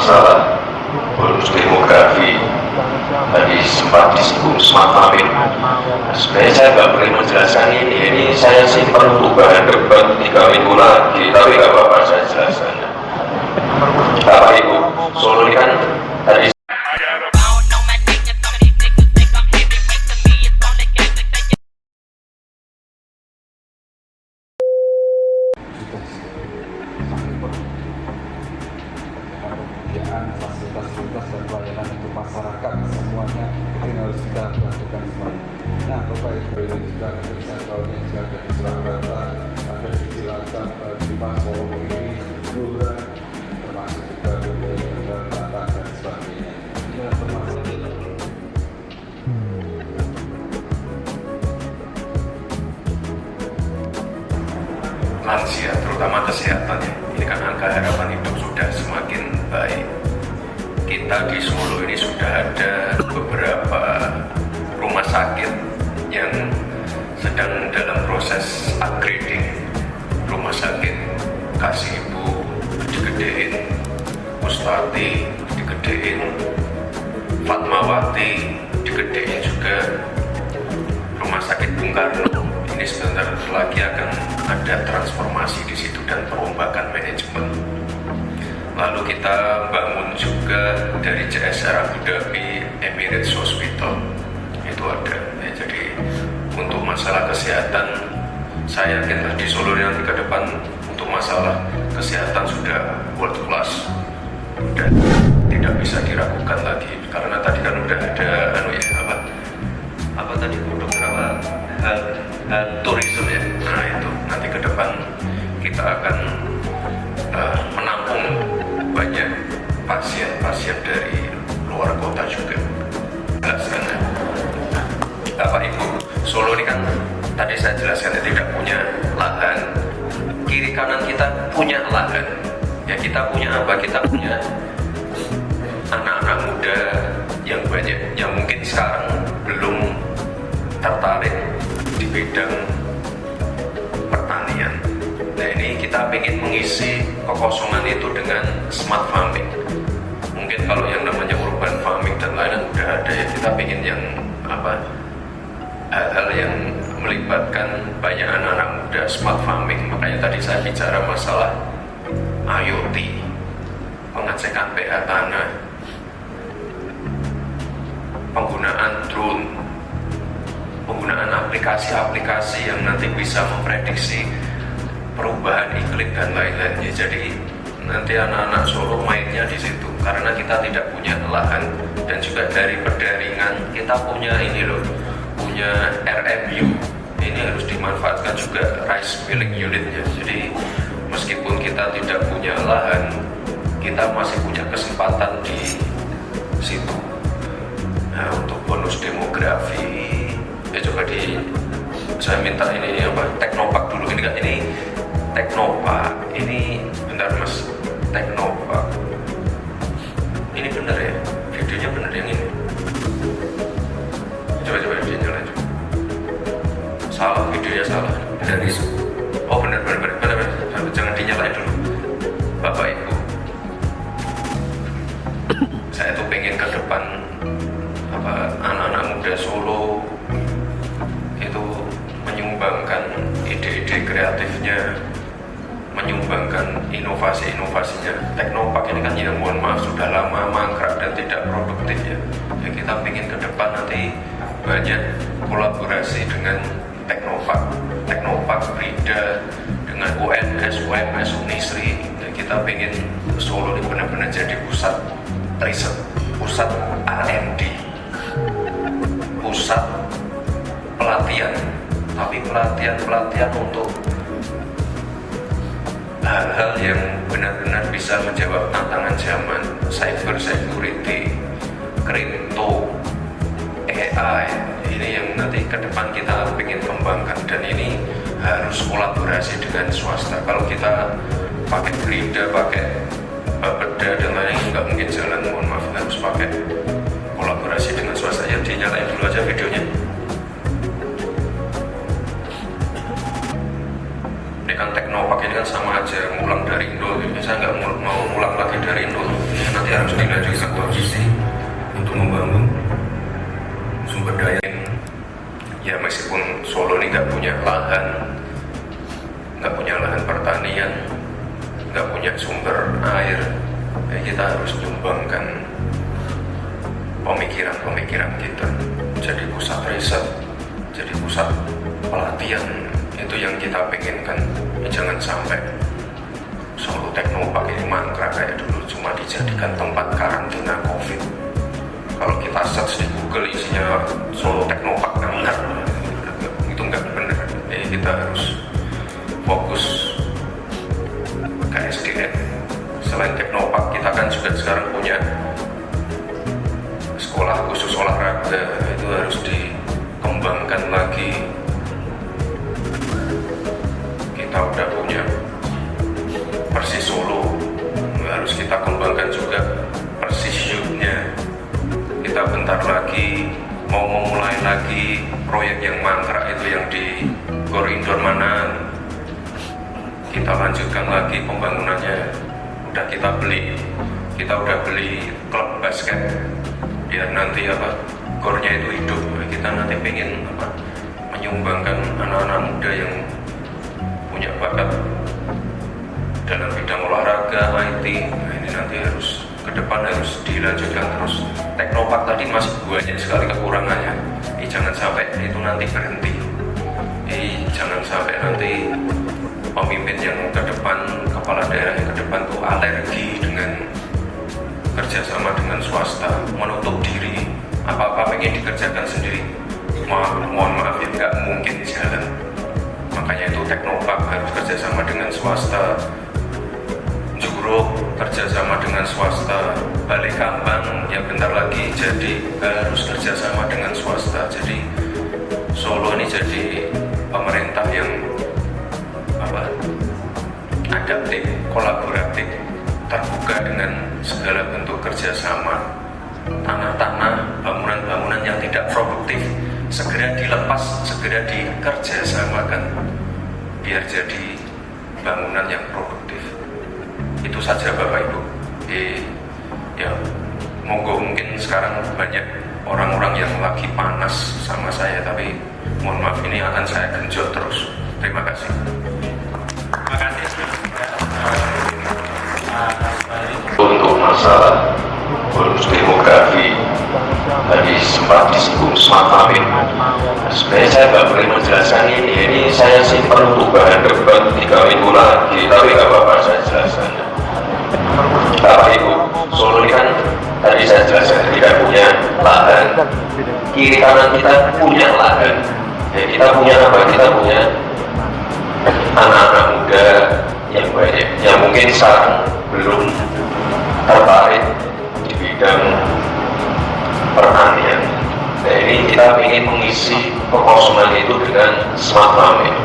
masalah bonus demografi tadi sempat disinggung smart farming. Sebenarnya saya nggak boleh menjelaskan ini saya simpan untuk bahan debat 3 minggu lagi, tapi nggak apa-apa saya jelaskan. Bapak Ibu, Solo ini kan tadi fasilitas dan pelayanan untuk masyarakat semuanya itu harus kita lakukan semuanya. Nah, Bapak Ibu ini juga bisa kalau juga ada di Surakarta, ada di Cilacap, di Solo ini, Blora, termasuk juga di Jakarta dan sebagainya. Ini adalah permasalahan. lansia, terutama kesehatannya. Ini kan angka harapan hidup sudah semakin baik. Kita di Solo ini sudah ada beberapa rumah sakit yang sedang dalam proses upgrading. Rumah sakit Kasibu digedein, Pustati digedein, Fatmawati digedein juga, Rumah Sakit Bung Karno ini sebentar lagi akan ada transformasi di situ dan perombakan manajemen. Lalu kita bangun juga dari CSR Abu Dhabi Emirates Hospital, itu ada. Ya, jadi untuk masalah kesehatan, saya yakin di Solo nanti ke depan untuk masalah kesehatan sudah world class dan tidak bisa diragukan lagi. Karena tadi kan udah ada apa tadi produk tourism ya. Nah itu nanti ke depan kita akan menampung banyak pasien-pasien dari luar kota juga. Jelaskan Bapak Ibu, Solo ini kan tadi saya jelaskan tidak punya lahan. Kiri kanan kita punya lahan. Ya kita punya apa? Kita punya anak-anak muda yang banyak, yang mungkin sekarang belum tertarik di bidang pertanian. Nah ini kita ingin mengisi kekosongan itu dengan smart farming. Mungkin kalau yang namanya urban farming dan lain-lain udah ada ya, kita ingin yang hal-hal yang melibatkan banyak anak-anak muda, smart farming. Makanya tadi saya bicara masalah IoT, pengecekan pH tanah, penggunaan drone, penggunaan aplikasi-aplikasi yang nanti bisa memprediksi perubahan iklim dan lain-lainnya. Jadi nanti anak-anak Solo mainnya di situ karena kita tidak punya lahan, dan juga dari perdaringan kita punya ini loh, punya RMU. Ini harus dimanfaatkan juga, rice milling unitnya. Jadi meskipun kita tidak punya lahan, kita masih punya kesempatan di situ. Nah untuk bonus demografi ya coba saya minta ini Teknopark dulu. Ini Teknopark, ini bentar Mas, Teknopark ini bener ya, videonya bener yang ini, coba videonya lanjut. Salah, videonya salah dari bener, jangan dinyalain dulu Bapak Ibu. Saya tuh pengen ke depan anak-anak muda Solo itu menyumbangkan ide-ide kreatifnya, menyumbangkan inovasi-inovasinya. Teknopark ini kan ya mohon maaf sudah lama mangkrak dan tidak produktif ya. Ya kita ingin ke depan nanti banyak kolaborasi dengan Teknopark Brida dengan UMS, Unisri. Ya, kita ingin Solo ini benar-benar jadi pusat riset, pusat R&D, pusat pelatihan, tapi pelatihan untuk hal-hal yang benar-benar bisa menjawab tantangan zaman, cyber security, crypto, AI. Ini yang nanti ke depan kita ingin kembangkan, dan ini harus kolaborasi dengan swasta. Kalau kita pakai Brida, pakai Bapeda dan lain-lain nggak mungkin jalan, mohon maaf, harus pakai kolaborasi dengan swasta. Ya dinyalain dulu aja videonya. Ini kan Teknopark ini kan sama aja ngulang dari nol. Saya nggak mau ngulang lagi dari nol. Ini nanti harus dilanjutkan koalisi untuk membangun sumber daya. Ya meskipun Solo ini nggak punya lahan pertanian, nggak punya sumber air, ya kita harus menyumbangkan pemikiran kita. Jadi pusat riset, jadi pusat pelatihan, itu yang kita pengenkan. Jangan sampai Solo Teknopark ini mangkrak kayak dulu, cuma dijadikan tempat karantina COVID. Kalau kita search di Google isinya Solo Teknopark, enggak, itu nggak benar. Jadi kita harus fokus ke SDM. Selain Teknopark, kita kan juga sekarang punya sekolah khusus olahraga, itu harus dikembangkan lagi. Kita udah punya Persis Solo, harus kita kembangkan juga. Persis Youth-nya kita bentar lagi mau memulai lagi proyek yang mangkrak itu yang di Gor Indoor Manan. Kita lanjutkan lagi pembangunannya. Kita udah beli klub basket biar nanti gornya itu hidup. Kita nanti pengen menyumbangkan anak-anak muda yang punya bakat dalam bidang olahraga, IT. Nah, ini nanti harus ke depan harus dilanjutkan terus. Teknopark tadi masih banyak sekali kekurangannya. Jangan sampai itu nanti berhenti. Jangan sampai nanti pemimpin yang ke depan, kepala daerah yang ke depan tuh alergi dengan kerjasama dengan swasta, menutup diri, apa-apa pengen dikerjakan sendiri. Mohon maaf ya, nggak mungkin jalan. Makanya itu Teknopark harus kerjasama dengan swasta, Juruk kerjasama dengan swasta, Balai Kambang yang bentar lagi jadi harus kerjasama dengan swasta. Jadi Solo ini jadi pemerintah yang adaptif, kolaboratif, terbuka dengan segala bentuk kerjasama. Tanah-tanah, bangunan-bangunan yang tidak produktif segera dilepas, segera dikerjasamakan biar jadi bangunan yang produktif. Itu saja Bapak Ibu. Ya monggo, mungkin sekarang banyak orang-orang yang lagi panas sama saya, tapi mohon maaf ini akan saya genjot terus. Terima kasih. Terima kasih. Untuk masalah bonus demografi tadi sempat disinggung smart farming. Sebenarnya saya nggak boleh menjelaskan ini saya simpan untuk bahan debat 3 minggu lagi, tapi nggak apa-apa saya jelaskan. Bapak Ibu, Solo ini kan tadi saya jelaskan tidak punya lahan, kiri kanan kita punya lahan. Ya, kita punya apa? Kita punya anak-anak muda yang banyak, yang mungkin sekarang belum tertarik di bidang pertanian. Nah ini kita ingin mengisi kekosongan itu dengan smart farming.